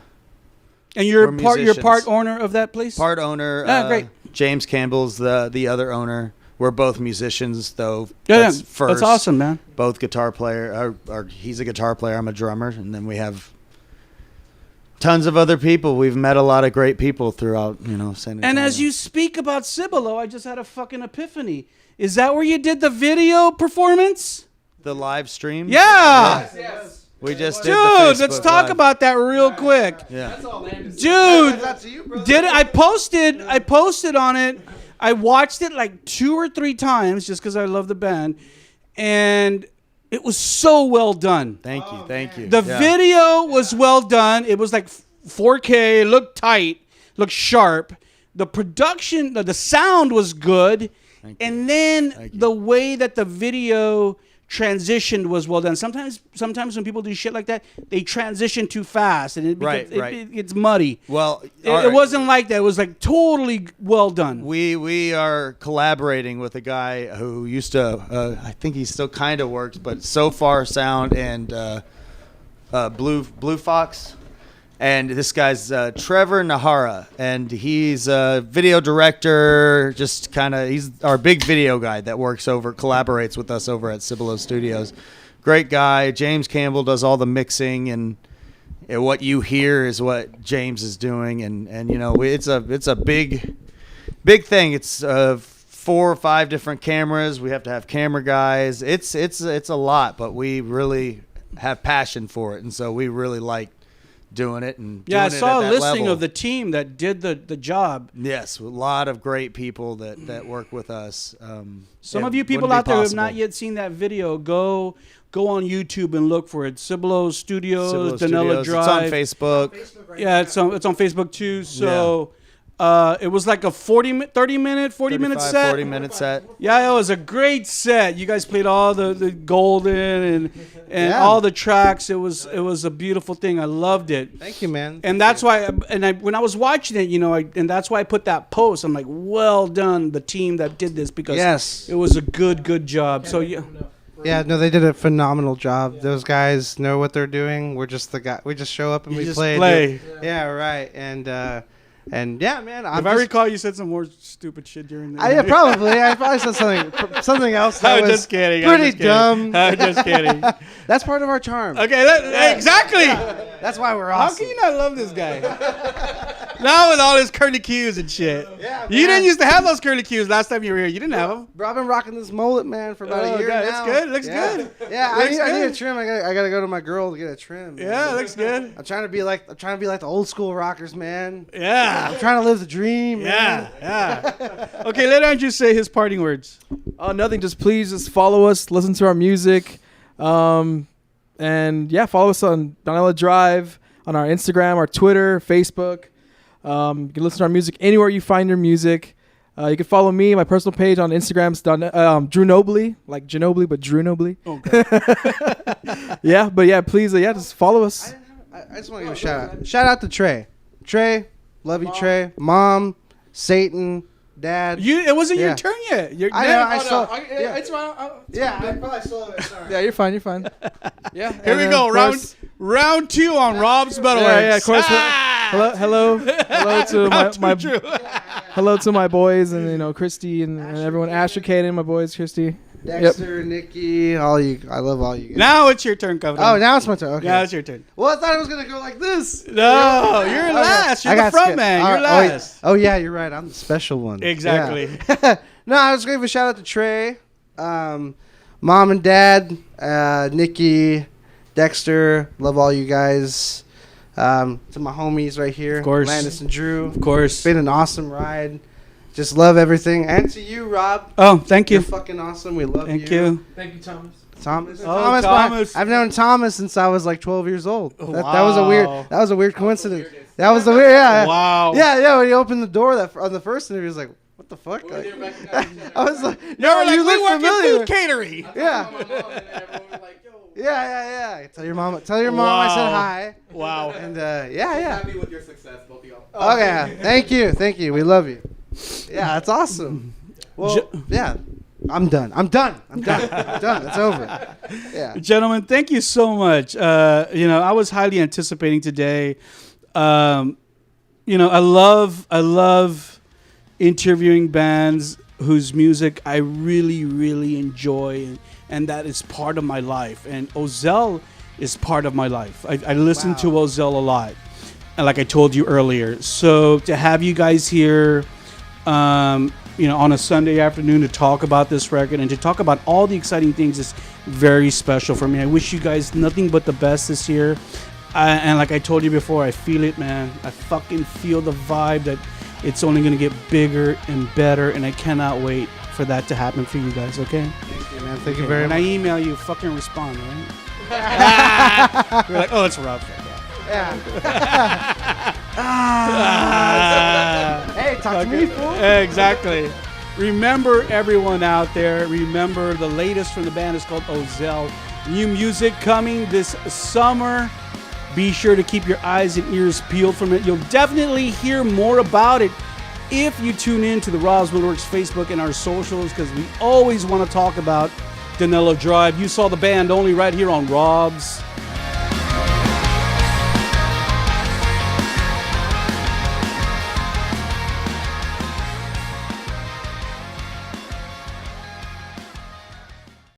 and you're part owner of that place. Part owner. Great. James Campbell's the other owner. We're both musicians, though. Yeah, that's awesome, man. Both guitar player. He's a guitar player. I'm a drummer, and then we have tons of other people. We've met a lot of great people throughout, San Antonio. And as you speak about Cibolo, I just had a fucking epiphany. Is that where you did the video performance? The live stream? Yeah. Yes. We just did the Facebook let's talk Live. about that real quick. Yeah. That's all Landis. Dude, Did I posted on it. I watched it like 2 or 3 times just because I love the band. And it was so well done. Thank you. The video was well done. It was like 4K. It looked tight. Looked sharp. The production, the sound was good. And then the way that the video transitioned was well done. Sometimes when people do shit like that, they transition too fast and it gets muddy. Well, it wasn't like that. It was like totally well done. We are collaborating with a guy who used to, I think he still kind of works, but So Far Sound and Blue Fox. And this guy's Trevor Nahara, and he's a video director. He's our big video guy that collaborates with us over at Cibolo Studios. Great guy. James Campbell does all the mixing, and what you hear is what James is doing. And it's a big thing. It's 4 or 5 different cameras. We have to have camera guys. It's a lot, but we really have passion for it, and so we really like doing it. I saw a listing of the team that did the job. Yes, a lot of great people that work with us. Some of you people out there who have not yet seen that video, go on YouTube and look for it. Cibolo Studios, Donella Drive. It's on Facebook. Yeah, it's on Facebook too. So it was like a 30-minute set. 40-minute set. Yeah, it was a great set. You guys played all the golden and all the tracks. It was a beautiful thing. I loved it. Thank you, man. And that's why. When I was watching it, and that's why I put that post. I'm like, well done, the team that did this, because it was a good job. So yeah. Yeah, no, they did a phenomenal job. Those guys know what they're doing. We're just the guy. We just show up and we play. Yeah, right. And yeah, man. If I recall, you said some more stupid shit during the. Yeah, probably. I probably said something else. That was just kidding. Pretty dumb. I'm just kidding. That's part of our charm. Okay, exactly. That's why we're awesome. How can you not love this guy? Now with all his curly cues and shit. Yeah, man. You didn't used to have those curly cues last time you were here. You didn't have them. Bro, I've been rocking this mullet, man, for about a year now. That's good. Looks good. Yeah, I need a trim. I gotta go to my girl to get a trim. Yeah, looks good. I'm trying to be like the old school rockers, man. Yeah. I'm trying to live the dream, man. Yeah. Okay, let Andrew say his parting words. Nothing. Please follow us, listen to our music, and follow us on Donella Drive, on our Instagram, our Twitter, Facebook. You can listen to our music anywhere you find your music. You can follow me, my personal page on Instagram's Drew Nobly, like Ginobili, but Drew Nobly. Okay. Please, just follow us. I just want to give a shout out. Shout out to Trey. Trey, love you, Trey. Mom, Satan, Dad. It wasn't your turn yet. I know. I saw. It's I probably saw it. Sorry. Yeah, you're fine. Yeah. Here we go. Round 2 on Rob's MetalWorks. Yeah, of course. Hello to my hello to my boys and Christy and everyone. Asher, Kaden, my boys, Christy. Dexter, Nikki, all you. I love all you guys. Now it's your turn, Covenant. Oh, now it's my turn. Okay. Now it's your turn. Well, I thought it was gonna go like this. No, you're last. You're the front man. You're last. Oh yeah, you're right. I'm the special one. Exactly. Yeah. No, I was gonna give a shout out to Trey, Mom and Dad, Nikki, Dexter. Love all you guys. To my homies right here, of course. Landis and Drew. Of course. It's been an awesome ride. Just love everything. And to you, Rob. Oh, thank you. You're fucking awesome. We love you. Thank you. Thank you, Thomas. Thomas. Oh, Thomas. I've known Thomas since I was like 12 years old. Oh, That was a weird coincidence. That was the weird. Wow. Yeah. When he opened the door on the first interview, he was like, "What the fuck?" I was like, "No, like, you we look work familiar." in food catering. Yeah. Tell your mom I said hi. Wow. And Happy with your success, both of y'all. Okay. Thank you. We love you. Yeah, that's awesome. Well, yeah. I'm done. It's over. Yeah. Gentlemen, thank you so much. I was highly anticipating today. I love interviewing bands whose music I really, really enjoy, and that is part of my life. And Ozell is part of my life. I listen to Ozell a lot, and like I told you earlier. So to have you guys here, on a Sunday afternoon to talk about this record and to talk about all the exciting things is very special for me. I wish you guys nothing but the best this year. And like I told you before, I feel it, man. I fucking feel the vibe that it's only going to get bigger and better, and I cannot wait for that to happen for you guys, okay? Thank you, man. Thank you very much. When I email you, fucking respond, right? You're like, oh, it's Rob. Yeah. Hey, talk to me, fool. Exactly. Remember, everyone out there, remember the latest from the band is called Ozell. New music coming this summer. Be sure to keep your eyes and ears peeled from it. You'll definitely hear more about it if you tune in to the MetalWorks Facebook and our socials, because we always want to talk about Donella Drive. You saw the band only right here on Rob's